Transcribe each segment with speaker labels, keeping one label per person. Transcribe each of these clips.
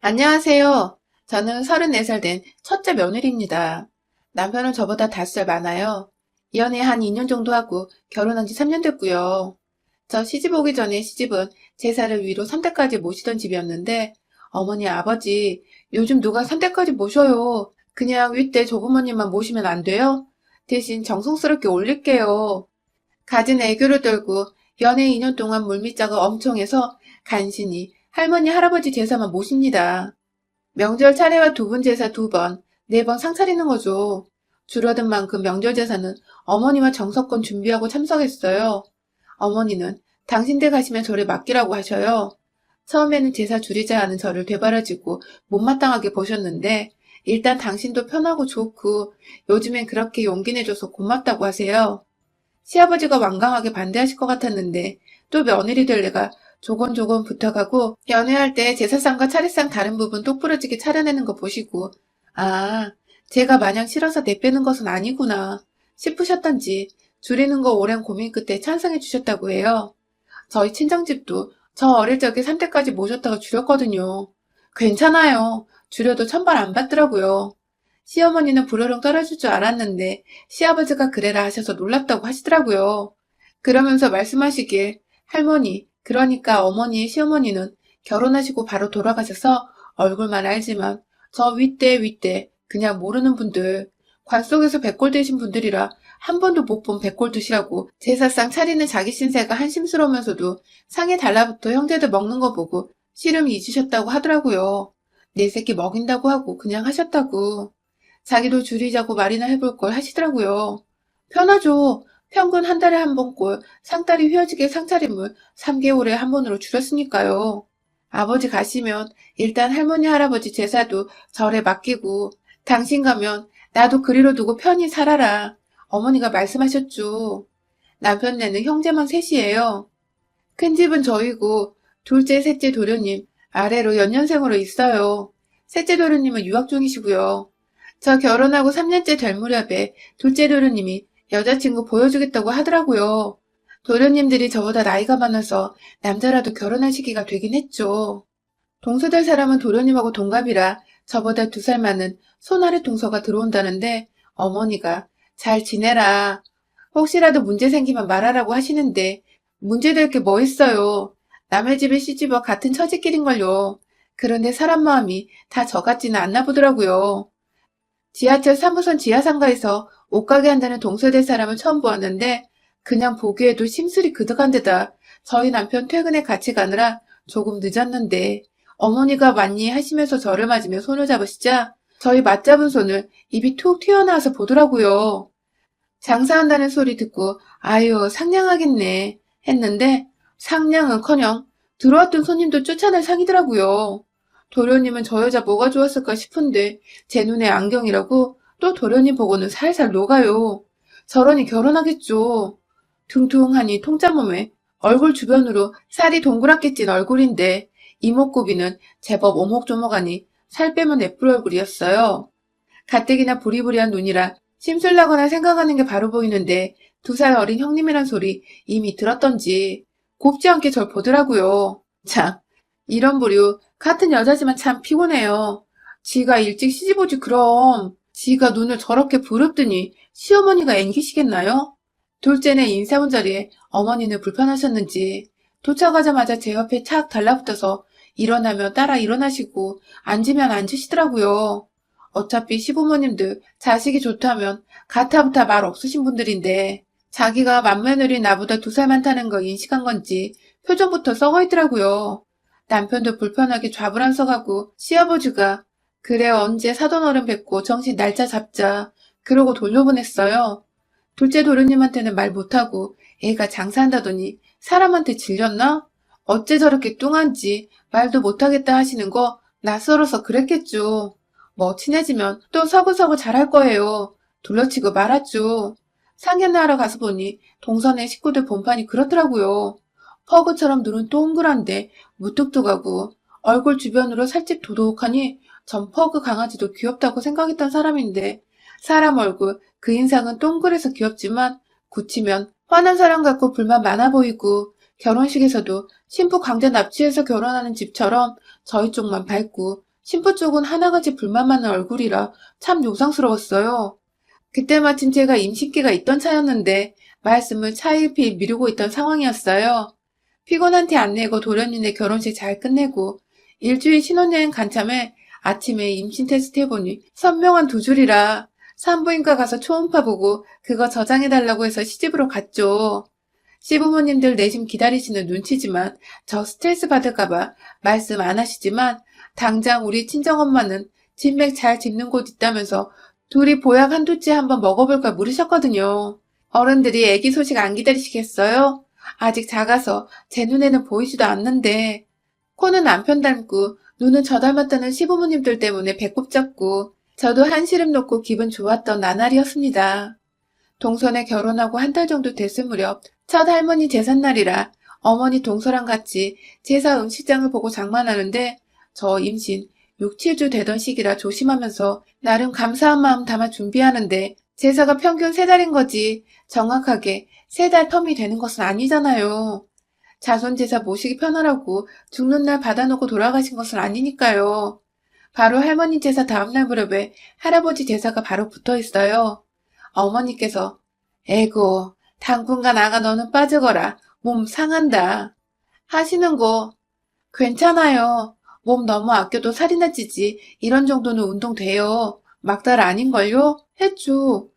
Speaker 1: 안녕하세요. 저는 34살 된 첫째 며느리입니다. 남편은 저보다 5살 많아요. 이연애 한 2년 정도 하고 결혼한 지 3년 됐고요. 저 시집 오기 전에 시집은 제사를 위로 3대까지 모시던 집이었는데 어머니, 아버지, 요즘 누가 3대까지 모셔요. 그냥 윗대 조부모님만 모시면 안 돼요? 대신 정성스럽게 올릴게요. 갖은 애교를 떨고 연애 2년 동안 물밑작업 엄청 해서 간신히 할머니, 할아버지 제사만 모십니다. 명절 차례와 두 분 제사 2번, 4번 상 차리는 거죠. 줄어든 만큼 명절 제사는 어머니와 정석권 준비하고 참석했어요. 어머니는 당신 댁 가시면 저를 맡기라고 하셔요. 처음에는 제사 줄이자 하는 저를 되바라지고 못마땅하게 보셨는데 일단 당신도 편하고 좋고 요즘엔 그렇게 용기 내줘서 고맙다고 하세요. 시아버지가 완강하게 반대하실 것 같았는데 또 며느리 될 내가 조곤조곤 부탁하고 연애할 때 제사상과 차례상 다른 부분 똑부러지게 차려내는 거 보시고 아, 제가 마냥 싫어서 내빼는 것은 아니구나 싶으셨던지 줄이는 거 오랜 고민 끝에 찬성해 주셨다고 해요. 저희 친정집도 저 어릴 적에 3대까지 모셨다가 줄였거든요. 괜찮아요. 줄여도 천발 안 받더라고요. 시어머니는 부르릉 떨어질 줄 알았는데 시아버지가 그래라 하셔서 놀랍다고 하시더라고요. 그러면서 말씀하시길 할머니, 그러니까 어머니, 시어머니는 결혼하시고 바로 돌아가셔서 얼굴만 알지만 저 윗대 그냥 모르는 분들 관 속에서 백골 되신 분들이라 한 번도 못 본 백골 드시라고 제사상 차리는 자기 신세가 한심스러우면서도 상에 달라붙어 형제들 먹는 거 보고 씨름 잊으셨다고 하더라고요. 내 새끼 먹인다고 하고 그냥 하셨다고. 자기도 줄이자고 말이나 해볼 걸 하시더라고요. 편하죠. 평균 한 달에 한 번꼴 상다리 휘어지게 상차림을 3개월에 한 번으로 줄였으니까요. 아버지 가시면 일단 할머니 할아버지 제사도 절에 맡기고 당신 가면 나도 그리로 두고 편히 살아라. 어머니가 말씀하셨죠. 남편네는 형제만 셋이에요. 큰 집은 저희고 둘째, 셋째 도련님 아래로 연년생으로 있어요. 셋째 도련님은 유학 중이시고요. 저 결혼하고 3년째 될 무렵에 둘째 도련님이 여자친구 보여주겠다고 하더라고요. 도련님들이 저보다 나이가 많아서 남자라도 결혼할 시기가 되긴 했죠. 동서될 사람은 도련님하고 동갑이라 저보다 2살 많은 손아래 동서가 들어온다는데 어머니가 잘 지내라. 혹시라도 문제 생기면 말하라고 하시는데 문제될 게 뭐 있어요. 남의 집에 시집와 같은 처지끼린걸요. 그런데 사람 마음이 다 저 같지는 않나 보더라고요. 지하철 3호선 지하상가에서 옷가게 한다는 동서될 사람을 처음 보았는데 그냥 보기에도 심술이 그득한 데다 저희 남편 퇴근에 같이 가느라 조금 늦었는데 어머니가 맞니 하시면서 저를 맞으며 손을 잡으시자 저희 맞잡은 손을 입이 툭 튀어나와서 보더라고요. 장사한다는 소리 듣고 아유 상냥하겠네 했는데 상냥은커녕 들어왔던 손님도 쫓아낼 상이더라고요. 도련님은 저 여자 뭐가 좋았을까 싶은데 제 눈에 안경이라고 또 도련님 보고는 살살 녹아요. 저러니 결혼하겠죠. 퉁퉁하니 통짜 몸에 얼굴 주변으로 살이 동그랗게 찐 얼굴인데 이목구비는 제법 오목조목하니 살 빼면 예쁠 얼굴이었어요. 가뜩이나 부리부리한 눈이라 심술나거나 생각하는 게 바로 보이는데 2살 어린 형님이란 소리 이미 들었던지 곱지 않게 절 보더라고요. 참, 이런 부류 같은 여자지만 참 피곤해요. 지가 일찍 시집오지 그럼. 지가 눈을 저렇게 부릅더니 시어머니가 앵기시겠나요? 둘째는 인사 온 자리에 어머니는 불편하셨는지 도착하자마자 제 옆에 착 달라붙어서 일어나면 따라 일어나시고 앉으면 앉으시더라고요. 어차피 시부모님들 자식이 좋다면 가타부타 말 없으신 분들인데 자기가 맏며느리 나보다 2살 많다는 거 인식한 건지 표정부터 썩어있더라고요. 남편도 불편하게 좌불안석하고 시아버지가 그래 언제 사돈 어른 뵙고 정신 날짜 잡자 그러고 돌려보냈어요. 둘째 도련님한테는 말 못하고 애가 장사한다더니 사람한테 질렸나? 어째 저렇게 뚱한지 말도 못하겠다 하시는 거 낯설어서 그랬겠죠. 뭐 친해지면 또 서구서구 잘할 거예요. 둘러치고 말았죠. 상견례하러 가서 보니 동선의 식구들 본판이 그렇더라고요. 퍼그처럼 눈은 동그란데 무뚝뚝하고 얼굴 주변으로 살집 도독하니 전 퍼그 강아지도 귀엽다고 생각했던 사람인데 사람 얼굴 그 인상은 동그래서 귀엽지만 굳히면 화난 사람 같고 불만 많아 보이고 결혼식에서도 신부 강제 납치해서 결혼하는 집처럼 저희 쪽만 밝고 신부 쪽은 하나같이 불만 많은 얼굴이라 참 요상스러웠어요. 그때 마침 제가 임신기가 있던 차였는데 말씀을 차일피일 미루고 있던 상황이었어요. 피곤한 티 안 내고 도련님네 결혼식 잘 끝내고 일주일 신혼여행 간 참에 아침에 임신 테스트 해보니 선명한 두 줄이라 산부인과 가서 초음파 보고 그거 저장해달라고 해서 시집으로 갔죠. 시부모님들 내심 기다리시는 눈치지만 저 스트레스 받을까봐 말씀 안 하시지만 당장 우리 친정엄마는 진맥 잘 짚는 곳 있다면서 둘이 보약 한두째 한번 먹어볼까 물으셨거든요. 어른들이 애기 소식 안 기다리시겠어요? 아직 작아서 제 눈에는 보이지도 않는데 코는 남편 닮고 눈은 저 닮았다는 시부모님들 때문에 배꼽 잡고 저도 한시름 놓고 기분 좋았던 나날이었습니다. 동선에 결혼하고 한 달 정도 됐을 무렵 첫 할머니 제삿날이라 어머니 동서랑 같이 제사 음식장을 보고 장만하는데 저 임신 6, 7주 되던 시기라 조심하면서 나름 감사한 마음 담아 준비하는데 제사가 평균 3달인 거지 정확하게 3달 텀이 되는 것은 아니잖아요. 자손제사 모시기 편하라고 죽는 날 받아놓고 돌아가신 것은 아니니까요. 바로 할머니 제사 다음날 무렵에 할아버지 제사가 바로 붙어 있어요. 어머니께서 에고 당분간 아가 너는 빠지거라 몸 상한다 하시는 거 괜찮아요. 몸 너무 아껴도 살이나 찌지 이런 정도는 운동 돼요. 막달 아닌걸요? 했죠.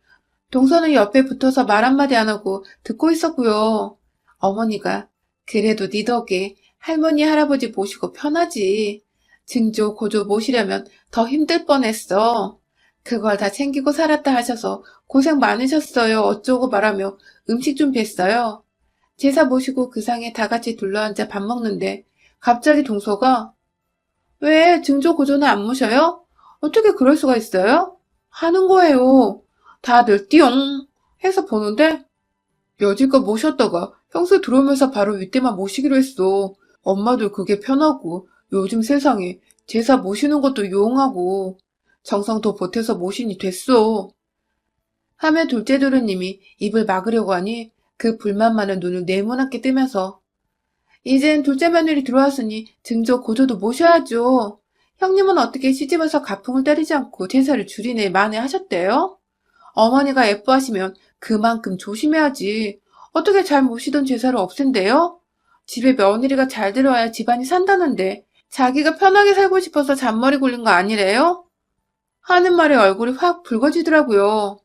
Speaker 1: 동서는 옆에 붙어서 말 한마디 안 하고 듣고 있었고요. 어머니가 그래도 네 덕에 할머니 할아버지 모시고 편하지. 증조 고조 모시려면 더 힘들 뻔했어. 그걸 다 챙기고 살았다 하셔서 고생 많으셨어요. 어쩌고 말하며 음식 준비했어요. 제사 모시고 그 상에 다 같이 둘러앉아 밥 먹는데 갑자기 동서가 왜 증조 고조는 안 모셔요? 어떻게 그럴 수가 있어요? 하는 거예요. 다들 띠용 해서 보는데 여지껏 모셨다가 형수 들어오면서 바로 윗대만 모시기로 했어. 엄마도 그게 편하고 요즘 세상에 제사 모시는 것도 용하고 정성 더 보태서 모시니 됐어. 하며 둘째 도련님이 입을 막으려고 하니 그 불만 많은 눈을 네모나게 뜨면서 이젠 둘째 며느리 들어왔으니 증조 고조도 모셔야죠. 형님은 어떻게 시집와서 가풍을 때리지 않고 제사를 줄이네 만회하셨대요? 어머니가 예뻐하시면 그만큼 조심해야지. 어떻게 잘 모시던 제사를 없앤대요? 집에 며느리가 잘 들어와야 집안이 산다는데 자기가 편하게 살고 싶어서 잔머리 굴린 거 아니래요? 하는 말에 얼굴이 확 붉어지더라고요.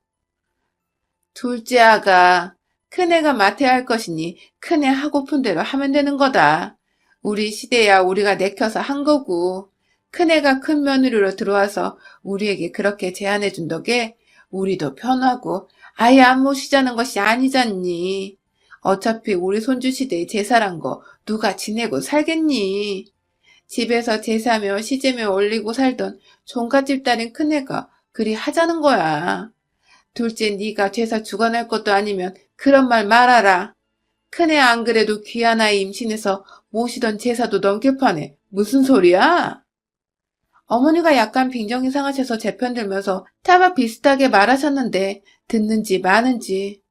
Speaker 1: 둘째 아가 큰애가 맡아야 할 것이니 큰애 하고픈 대로 하면 되는 거다. 우리 시대야 우리가 내켜서 한 거고 큰애가 큰 며느리로 들어와서 우리에게 그렇게 제안해 준 덕에 우리도 편하고 아예 안 모시자는 것이 아니잖니. 어차피 우리 손주 시대에 제사란 거 누가 지내고 살겠니. 집에서 제사며 시제며 올리고 살던 종갓집 딸인 큰애가 그리 하자는 거야. 둘째 네가 제사 주관할 것도 아니면 그런 말 말아라. 큰애 안 그래도 귀한 아이 임신해서 모시던 제사도 넘길 판에 무슨 소리야? 어머니가 약간 빈정이 상하셔서 제 편 들면서 타박 비슷하게 말하셨는데 듣는지 마는지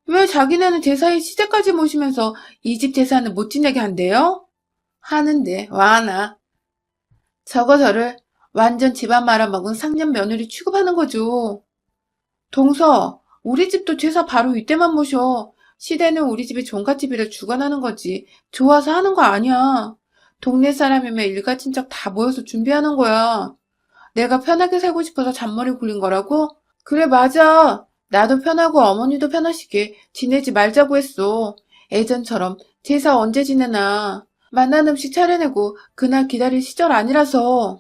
Speaker 1: 왜 자기네는 제사에 시댁까지 모시면서 이 집 제사는 못 지내게 한대요? 하는데 와나 저거 저를 완전 집안 말아먹은 상년 며느리 취급하는 거죠. 동서, 우리 집도 제사 바로 이때만 모셔. 시대는 우리 집이 종갓집이라 주관하는 거지. 좋아서 하는 거 아니야. 동네 사람이면 일가 친척 다 모여서 준비하는 거야. 내가 편하게 살고 싶어서 잔머리 굴린 거라고? 그래, 맞아. 나도 편하고 어머니도 편하시게 지내지 말자고 했어. 예전처럼 제사 언제 지내나. 맛난 음식 차려내고 그날 기다릴 시절 아니라서.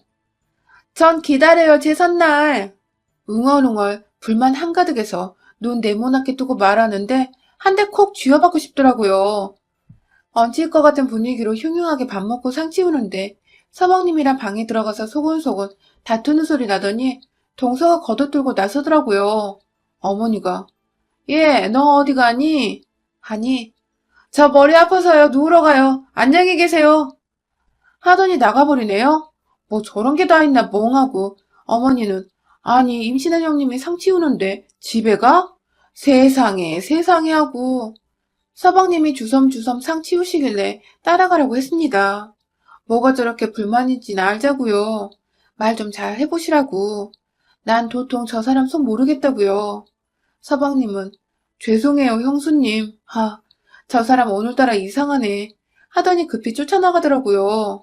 Speaker 1: 전 기다려요, 제삿날. 웅얼웅얼 불만 한가득해서 눈 네모나게 뜨고 말하는데 한 대 콕 쥐어받고 싶더라고요. 얹힐 것 같은 분위기로 흉흉하게 밥 먹고 상 치우는데 서방님이랑 방에 들어가서 소곤소곤 다투는 소리 나더니 동서가 걷어들고 나서더라고요. 어머니가 예, 너 어디 가니? 하니 저 머리 아파서요. 누우러 가요. 안녕히 계세요. 하더니 나가버리네요. 뭐 저런 게 다 있나 멍하고 어머니는 아니 임신한 형님이 상 치우는데 집에 가? 세상에 세상에 하고 서방님이 주섬주섬 상 치우시길래 따라가라고 했습니다. 뭐가 저렇게 불만인지 알자고요. 말 좀 잘 해보시라고. 난 도통 저 사람 속 모르겠다고요. 서방님은 죄송해요, 형수님. 저 사람 오늘따라 이상하네. 하더니 급히 쫓아나가더라고요.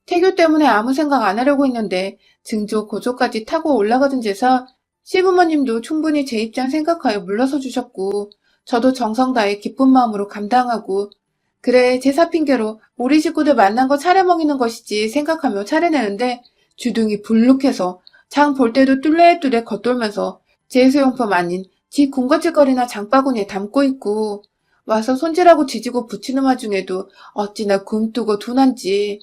Speaker 1: 태교 때문에 아무 생각 안 하려고 했는데 증조 고조까지 타고 올라가던 제사 시부모님도 충분히 제 입장 생각하여 물러서 주셨고 저도 정성 다해 기쁜 마음으로 감당하고 그래 제사 핑계로 우리 식구들 만난 거 차려먹이는 것이지 생각하며 차려내는데 주둥이 불룩해서 장 볼 때도 뚫레뚫레 겉돌면서 제수용품 아닌 지 군것질거리나 장바구니에 담고 있고 와서 손질하고 지지고 붙이는 와중에도 어찌나 굼뜨고 둔한지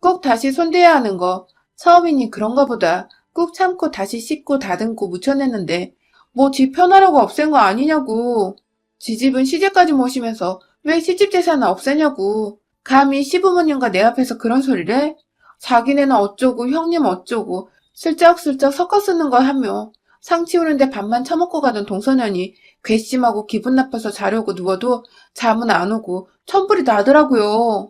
Speaker 1: 꼭 다시 손대야 하는 거 처음이니 그런가 보다 꾹 참고 다시 씻고 다듬고 묻혀냈는데 뭐 지 편하라고 없앤 거 아니냐고. 지집은 시집까지 모시면서 왜 시집 재산은 없애냐고. 감히 시부모님과 내 앞에서 그런 소리를 해? 자기네는 어쩌고 형님 어쩌고 슬쩍슬쩍 섞어 쓰는 걸 하며 상 치우는데 밥만 처먹고 가던 동서년이 괘씸하고 기분 나빠서 자려고 누워도 잠은 안 오고 천불이 나더라고요.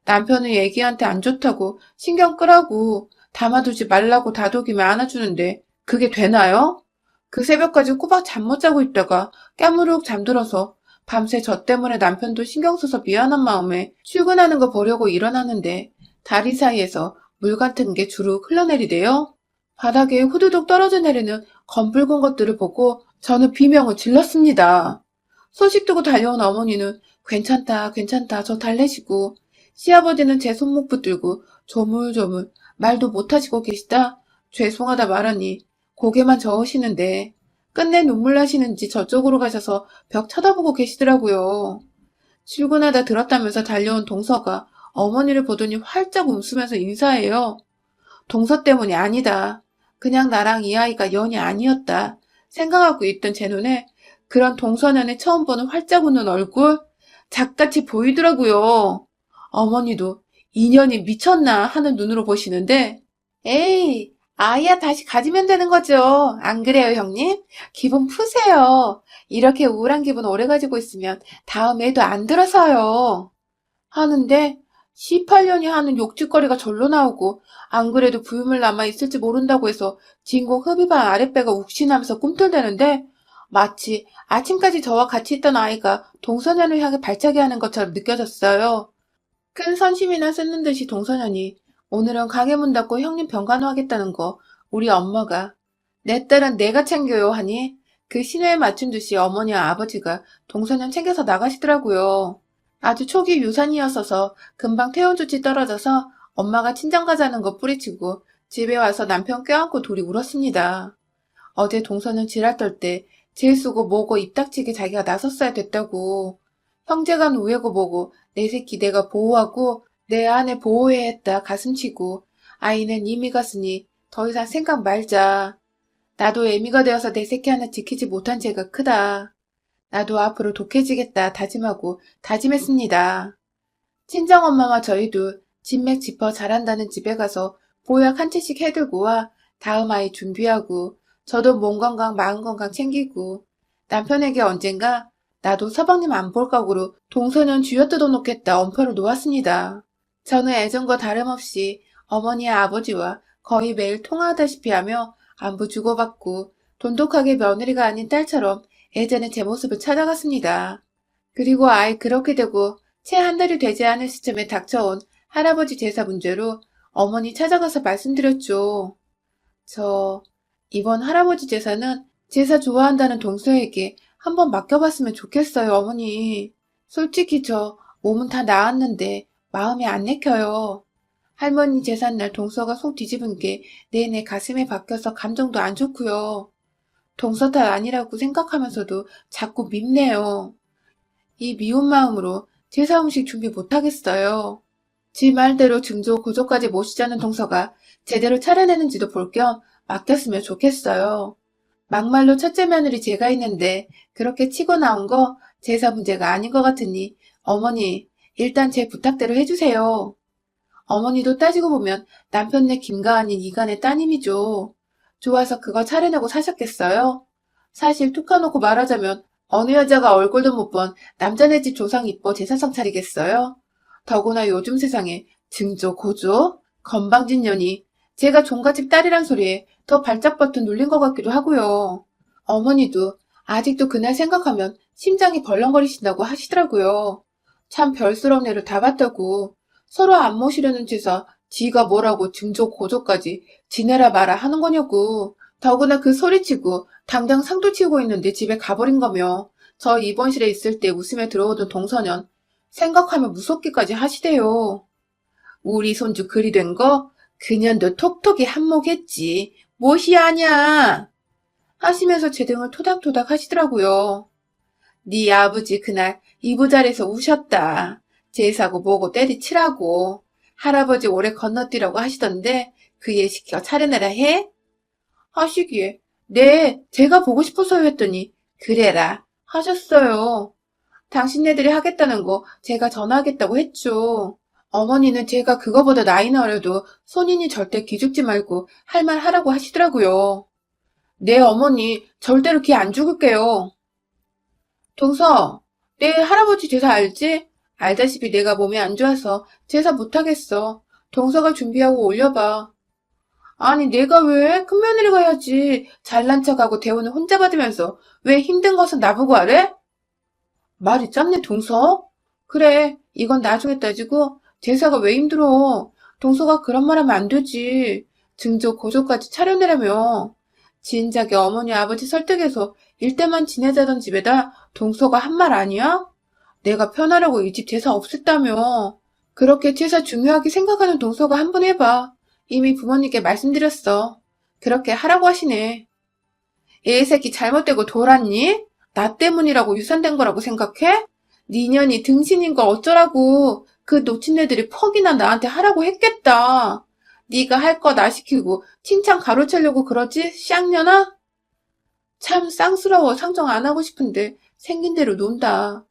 Speaker 1: 남편은 애기한테 안 좋다고 신경 끄라고 담아두지 말라고 다독이며 안아주는데 그게 되나요? 그 새벽까지 꼬박 잠 못 자고 있다가 깨무룩 잠들어서 밤새 저 때문에 남편도 신경 써서 미안한 마음에 출근하는 거 보려고 일어나는데 다리 사이에서 물 같은 게 주룩 흘러내리대요. 바닥에 후두둑 떨어져 내리는 검붉은 것들을 보고 저는 비명을 질렀습니다. 소식 두고 달려온 어머니는 괜찮다 괜찮다 저 달래시고 시아버지는 제 손목 붙들고 조물조물 말도 못하시고 계시다 죄송하다 말하니 고개만 저으시는데 끝내 눈물 나시는지 저쪽으로 가셔서 벽 쳐다보고 계시더라고요. 출근하다 들었다면서 달려온 동서가 어머니를 보더니 활짝 웃으면서 인사해요. 동서 때문이 아니다. 그냥 나랑 이 아이가 연이 아니었다. 생각하고 있던 제 눈에 그런 동서년의 처음 보는 활짝 웃는 얼굴 작같이 보이더라고요. 어머니도 인연이 미쳤나 하는 눈으로 보시는데 에이 아이야 다시 가지면 되는 거죠. 안 그래요 형님? 기분 푸세요. 이렇게 우울한 기분 오래 가지고 있으면 다음 애도 안 들어서요. 하는데 18년이 하는 욕짓거리가 절로 나오고 안 그래도 부유물 남아있을지 모른다고 해서 진공 흡입한 아랫배가 욱신하면서 꿈틀대는데 마치 아침까지 저와 같이 있던 아이가 동서년을 향해 발차기 하는 것처럼 느껴졌어요. 큰 선심이나 쓰는 듯이 동서년이 오늘은 가게 문 닫고 형님 병간호하겠다는 거 우리 엄마가 내 딸은 내가 챙겨요 하니 그 신호에 맞춘 듯이 어머니와 아버지가 동서년 챙겨서 나가시더라고요. 아주 초기 유산이었어서 금방 퇴원 조치 떨어져서 엄마가 친정 가자는 거 뿌리치고 집에 와서 남편 껴안고 둘이 울었습니다. 어제 동서는 지랄 떨 때 질 쓰고 뭐고 입 닥치게 자기가 나섰어야 됐다고. 형제간 우애고 뭐고 내 새끼 내가 보호하고 내 아내 보호해야 했다 가슴치고 아이는 이미 갔으니 더 이상 생각 말자. 나도 애미가 되어서 내 새끼 하나 지키지 못한 죄가 크다. 나도 앞으로 독해지겠다 다짐하고 다짐했습니다. 친정엄마와 저희도 진맥 짚어 잘한다는 집에 가서 보약 한 채씩 해들고 와 다음 아이 준비하고 저도 몸 건강 마음 건강 챙기고 남편에게 언젠가 나도 서방님 안 볼 각오로 동서년 쥐어 뜯어놓겠다 엄포를 놓았습니다. 저는 예전과 다름없이 어머니와 아버지와 거의 매일 통화하다시피 하며 안부 주고받고 돈독하게 며느리가 아닌 딸처럼 예전의 제 모습을 찾아갔습니다. 그리고 아이 그렇게 되고 채 한 달이 되지 않을 시점에 닥쳐온 할아버지 제사 문제로 어머니 찾아가서 말씀드렸죠. 저 이번 할아버지 제사는 제사 좋아한다는 동서에게 한번 맡겨봤으면 좋겠어요, 어머니. 솔직히 저 몸은 다 나았는데 마음이 안 내켜요. 할머니 제삿날 동서가 속 뒤집은 게 내내 가슴에 박혀서 감정도 안 좋고요. 동서 탓 아니라고 생각하면서도 자꾸 밉네요. 이 미운 마음으로 제사 음식 준비 못하겠어요. 지 말대로 증조 고조까지 모시자는 동서가 제대로 차려내는지도 볼 겸 맡겼으면 좋겠어요. 막말로 첫째 며느리 제가 있는데 그렇게 치고 나온 거 제사 문제가 아닌 것 같으니 어머니 일단 제 부탁대로 해주세요. 어머니도 따지고 보면 남편네 김가 아닌 이간의 따님이죠. 좋아서 그거 차려내고 사셨겠어요? 사실 툭 까놓고 말하자면 어느 여자가 얼굴도 못 본 남자네 집 조상 이뻐 제사상 차리겠어요? 더구나 요즘 세상에 증조 고조 건방진 년이 제가 종갓집 딸이란 소리에 더 발작 버튼 눌린 것 같기도 하고요. 어머니도 아직도 그날 생각하면 심장이 벌렁거리신다고 하시더라고요. 참 별스러운 애를 다 봤다고. 서로 안 모시려는 제사 지가 뭐라고 증조 고조까지 지내라 마라 하는 거냐고. 더구나 그 소리치고 당장 상도 치우고 있는데 집에 가버린 거며. 저 입원실에 있을 때 웃으며 들어오던 동서년 생각하면 무섭기까지 하시대요. 우리 손주 그리 된 거? 그년도 톡톡이 한몫했지. 무엇이 아냐? 하시면서 제 등을 토닥토닥 하시더라고요. 네 아버지 그날 이부자리에서 우셨다. 제사고 뭐고 때리치라고. 할아버지 오래 건너뛰라고 하시던데 그애 시켜 차려내라 해? 하시기에 네 제가 보고 싶어서요 했더니 그래라 하셨어요. 당신네들이 하겠다는 거 제가 전화하겠다고 했죠. 어머니는 제가 그거보다 나이는 어려도 손인이 절대 기죽지 말고 할 말 하라고 하시더라고요. 네 어머니 절대로 기 안 죽을게요. 동서, 내 할아버지 제사 알지? 알다시피 내가 몸이 안 좋아서 제사 못하겠어. 동서가 준비하고 올려봐. 아니 내가 왜? 큰며느리 가야지. 잘난 척하고 대우는 혼자 받으면서 왜 힘든 것은 나보고 하래? 말이 짧네 동서? 그래 이건 나중에 따지고 제사가 왜 힘들어. 동서가 그런 말 하면 안 되지. 증조 고조까지 차려내라며. 진작에 어머니 아버지 설득해서 일대만 지내자던 집에다 동서가 한 말 아니야? 내가 편하라고 이 집 제사 없앴다며. 그렇게 제사 중요하게 생각하는 동서가 한 번 해봐. 이미 부모님께 말씀드렸어. 그렇게 하라고 하시네. 얘 새끼 잘못되고 돌았니? 나 때문이라고 유산된 거라고 생각해? 니년이 등신인 걸 어쩌라고. 그 놓친 애들이 퍽이나 나한테 하라고 했겠다. 네가 할 거 나 시키고 칭찬 가로채려고 그러지? 쌍년아? 참 쌍스러워. 상정 안 하고 싶은데 생긴 대로 논다.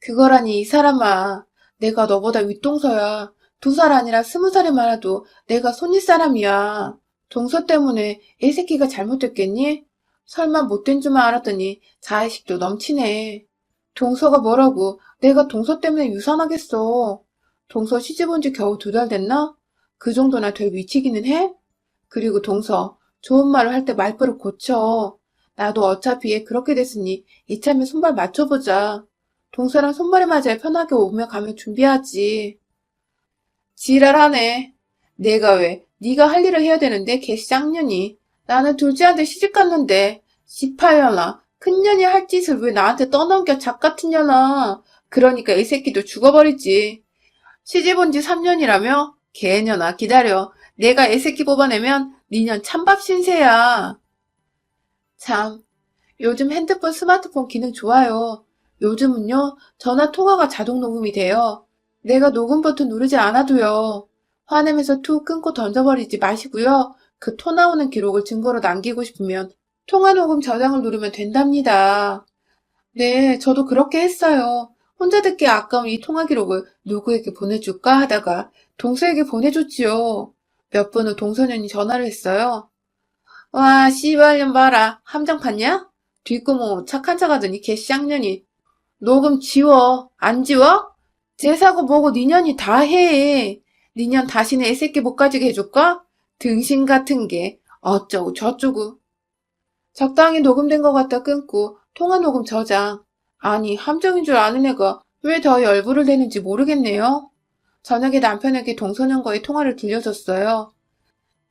Speaker 1: 그거라니 이 사람아. 내가 너보다 윗동서야. 2살 아니라 20살이 많아도 내가 손윗 사람이야. 동서 때문에 애 새끼가 잘못됐겠니? 설마 못된 줄만 알았더니 자의식도 넘치네. 동서가 뭐라고 내가 동서 때문에 유산하겠어. 동서 시집 온 지 겨우 2달 됐나? 그 정도나 될 위치기는 해? 그리고 동서 좋은 말을 할 때 말버릇 고쳐. 나도 어차피 얘 그렇게 됐으니 이참에 손발 맞춰보자. 동서랑 손발이 맞아야 편하게 오며 가며 준비하지. 지랄하네. 내가 왜 네가 할 일을 해야 되는데 개 쌍년이. 나는 둘째한테 시집 갔는데 18년아 큰년이 할 짓을 왜 나한테 떠넘겨 작같은 년아. 그러니까 이 새끼도 죽어버리지. 시집 온 지 3년이라며? 개년아 기다려. 내가 애 새끼 뽑아내면 니년 찬밥 신세야. 참 요즘 핸드폰 스마트폰 기능 좋아요. 요즘은요 전화 통화가 자동 녹음이 돼요. 내가 녹음 버튼 누르지 않아도요. 화내면서 툭 끊고 던져버리지 마시고요. 그 토 나오는 기록을 증거로 남기고 싶으면 통화 녹음 저장을 누르면 된답니다. 네, 저도 그렇게 했어요. 혼자 듣기 아까운 이 통화 기록을 누구에게 보내줄까 하다가 동서에게 보내줬지요. 몇 분 후 동서년이 전화를 했어요. 와, 씨발년 봐라. 함정 팠냐? 뒷구멍 착한 척하더니 개쌍년이. 녹음 지워. 안 지워? 제사고 뭐고 니년이 다 해. 니년 다시는 애새끼 못 가지게 해줄까? 등신 같은 게 어쩌고 저쩌고. 적당히 녹음된 것 같다 끊고 통화 녹음 저장. 아니 함정인 줄 아는 애가 왜 더 열불을 내는지 모르겠네요. 저녁에 남편에게 동서년과의 통화를 들려줬어요.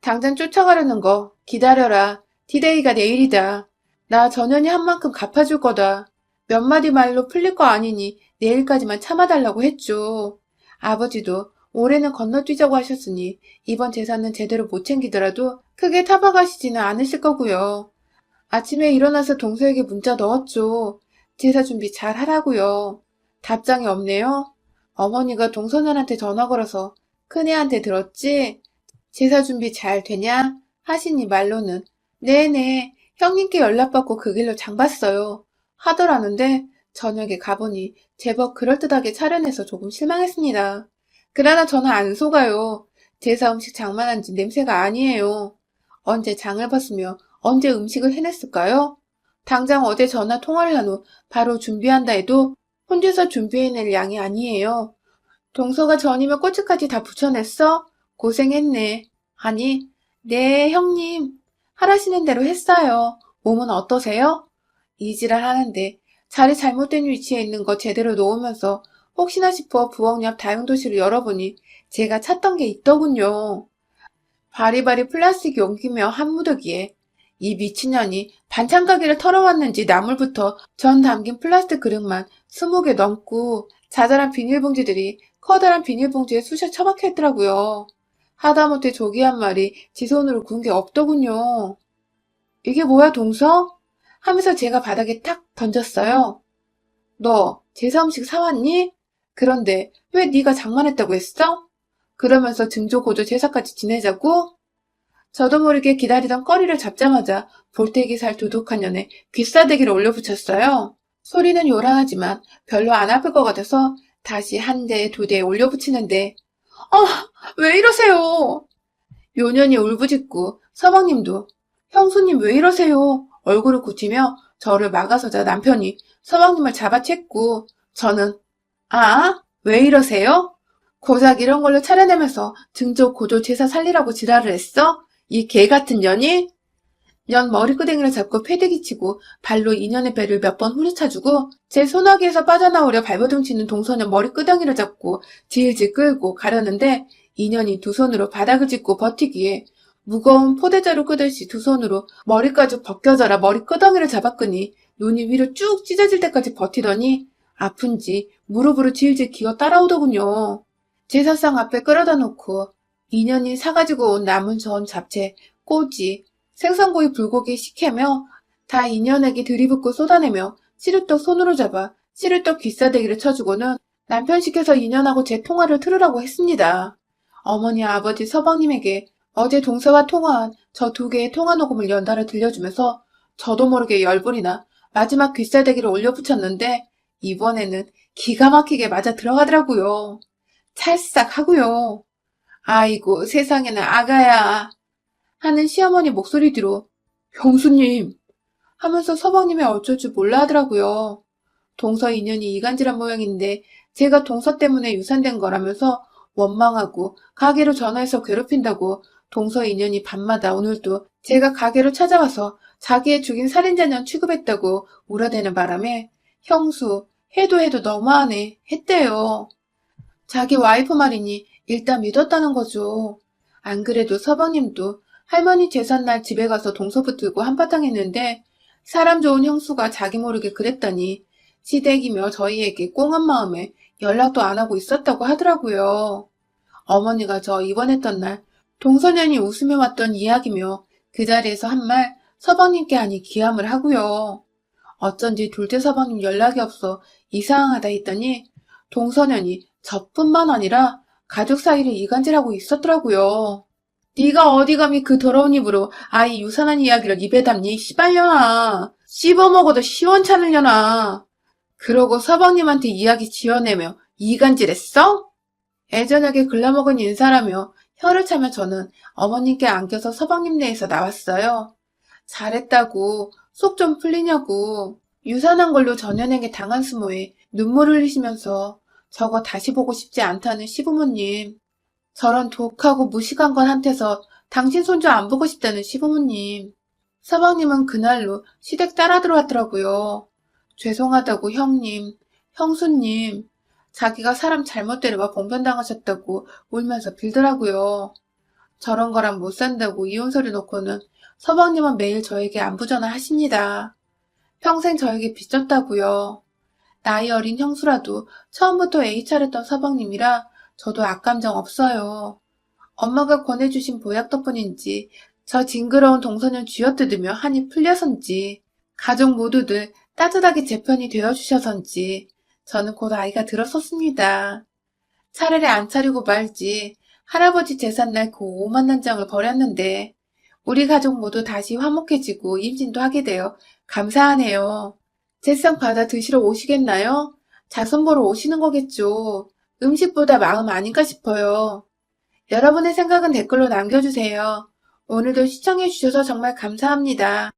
Speaker 1: 당장 쫓아가려는 거 기다려라. 디데이가 내일이다. 나 전현이 한 만큼 갚아줄 거다. 몇 마디 말로 풀릴 거 아니니 내일까지만 참아달라고 했죠. 아버지도 올해는 건너뛰자고 하셨으니 이번 제사는 제대로 못 챙기더라도 크게 타박하시지는 않으실 거고요. 아침에 일어나서 동서에게 문자 넣었죠. 제사 준비 잘 하라고요. 답장이 없네요. 어머니가 동서년한테 전화 걸어서 큰애한테 들었지? 제사 준비 잘 되냐? 하시니 말로는 네네 형님께 연락받고 그 길로 장 봤어요. 하더라는데 저녁에 가보니 제법 그럴듯하게 차려내서 조금 실망했습니다. 그러나 저는 안 속아요. 제사 음식 장만한 지 냄새가 아니에요. 언제 장을 봤으며 언제 음식을 해냈을까요? 당장 어제 전화 통화를 한 후 바로 준비한다 해도 혼자서 준비해낼 양이 아니에요. 동서가 전이면 꼬치까지 다 붙여냈어? 고생했네. 아니, 네, 형님. 하라시는 대로 했어요. 몸은 어떠세요? 이지랄 하는데 자리 잘못된 위치에 있는 거 제대로 놓으면서 혹시나 싶어 부엌 옆 다용도실을 열어보니 제가 찾던 게 있더군요. 바리바리 플라스틱 용기며 한 무더기에 이 미친년이 반찬 가게를 털어왔는지 나물부터 전 담긴 플라스틱 그릇만 20개 넘고 자잘한 비닐봉지들이 커다란 비닐봉지에 쑤셔 처박혀 있더라고요. 하다못해 조기 한 마리 지 손으로 구운 게 없더군요. 이게 뭐야, 동서? 하면서 제가 바닥에 탁 던졌어요. 너 제사 음식 사왔니? 그런데 왜 네가 장만했다고 했어? 그러면서 증조고조 제사까지 지내자고? 저도 모르게 기다리던 꺼리를 잡자마자 볼때기 살 두둑한 년에 귀싸대기를 올려붙였어요. 소리는 요란하지만 별로 안 아플 것 같아서 다시 한 대, 두 대 올려붙이는데 왜 이러세요? 요년이 울부짖고 서방님도 형수님 왜 이러세요? 얼굴을 굳히며 저를 막아서자 남편이 서방님을 잡아챘고 저는 왜 이러세요? 고작 이런 걸로 차려내면서 증조 고조 제사 살리라고 지랄을 했어? 이 개 같은 년이? 년 머리끄댕이를 잡고 패대기 치고 발로 인연의 배를 몇 번 후려차주고 제 소나기에서 빠져나오려 발버둥 치는 동서는 머리끄댕이를 잡고 질질 끌고 가려는데 인연이 두 손으로 바닥을 짚고 버티기에 무거운 포대자루 끄듯이 두 손으로 머리까지 벗겨져라 머리끄덩이를 잡았더니 눈이 위로 쭉 찢어질 때까지 버티더니 아픈지 무릎으로 질질 기어 따라오더군요. 제사상 앞에 끌어다 놓고 인연이 사가지고 온 남은 전 잡채, 꼬지, 생선구이 불고기 식혜며 다 인연에게 들이붓고 쏟아내며 시루떡 손으로 잡아 시루떡 귀싸대기를 쳐주고는 남편 시켜서 인연하고 제 통화를 틀으라고 했습니다. 어머니 아버지 서방님에게 어제 동서와 통화한 저 두 개의 통화 녹음을 연달아 들려주면서 저도 모르게 열불이 나 마지막 귀싸대기를 올려붙였는데 이번에는 기가 막히게 맞아 들어가더라고요. 찰싹 하고요. 아이고 세상에나 아가야 하는 시어머니 목소리 뒤로 형수님 하면서 서방님이 어쩔 줄 몰라 하더라고요. 동서 인연이 이간질한 모양인데 제가 동서 때문에 유산된 거라면서 원망하고 가게로 전화해서 괴롭힌다고 동서 인연이 밤마다 오늘도 제가 가게로 찾아와서 자기의 죽인 살인자년 취급했다고 울어대는 바람에 형수 해도 너무하네 했대요. 자기 와이프 말이니 일단 믿었다는 거죠. 안 그래도 서방님도 할머니 제삿날 집에 가서 동서 붙들고 한바탕 했는데 사람 좋은 형수가 자기 모르게 그랬더니 시댁이며 저희에게 꽁한 마음에 연락도 안 하고 있었다고 하더라고요. 어머니가 저 입원했던 날 동서년이 웃으며 왔던 이야기며 그 자리에서 한 말 서방님께 하니 기함을 하고요. 어쩐지 둘째 서방님 연락이 없어 이상하다 했더니 동서년이 저뿐만 아니라 가족 사이를 이간질하고 있었더라고요. 네가 어디 감히 그 더러운 입으로 아이 유산한 이야기를 입에 담니 씨발려나. 씹어먹어도 시원찮으려나. 그러고 서방님한테 이야기 지어내며 이간질했어? 애절하게 글러먹은 인사라며 혀를 차며 저는 어머님께 안겨서 서방님 내에서 나왔어요. 잘했다고 속 좀 풀리냐고. 유산한 걸로 전현에게 당한 수모에 눈물 흘리시면서 저거 다시 보고 싶지 않다는 시부모님. 저런 독하고 무식한 건 한테서 당신 손주 안 보고 싶다는 시부모님. 서방님은 그날로 시댁 따라 들어왔더라고요. 죄송하다고 형님, 형수님. 자기가 사람 잘못 데려와 봉변당하셨다고 울면서 빌더라고요. 저런 거랑 못 산다고 이혼서를 놓고는 서방님은 매일 저에게 안부 전화 하십니다. 평생 저에게 빚졌다고요. 나이 어린 형수라도 처음부터 애이 차렸던 서방님이라 저도 악감정 없어요. 엄마가 권해주신 보약 덕분인지 저 징그러운 동선을 쥐어뜯으며 한이 풀려선지 가족 모두들 따뜻하게 제 편이 되어주셔선지 저는 곧 아이가 들었었습니다. 차라리 안 차리고 말지 할아버지 제삿날 그 오만난장을 버렸는데 우리 가족 모두 다시 화목해지고 임신도 하게 되어 감사하네요. 제상 받아 드시러 오시겠나요? 자손 보러 오시는 거겠죠. 음식보다 마음 아닌가 싶어요. 여러분의 생각은 댓글로 남겨주세요. 오늘도 시청해주셔서 정말 감사합니다.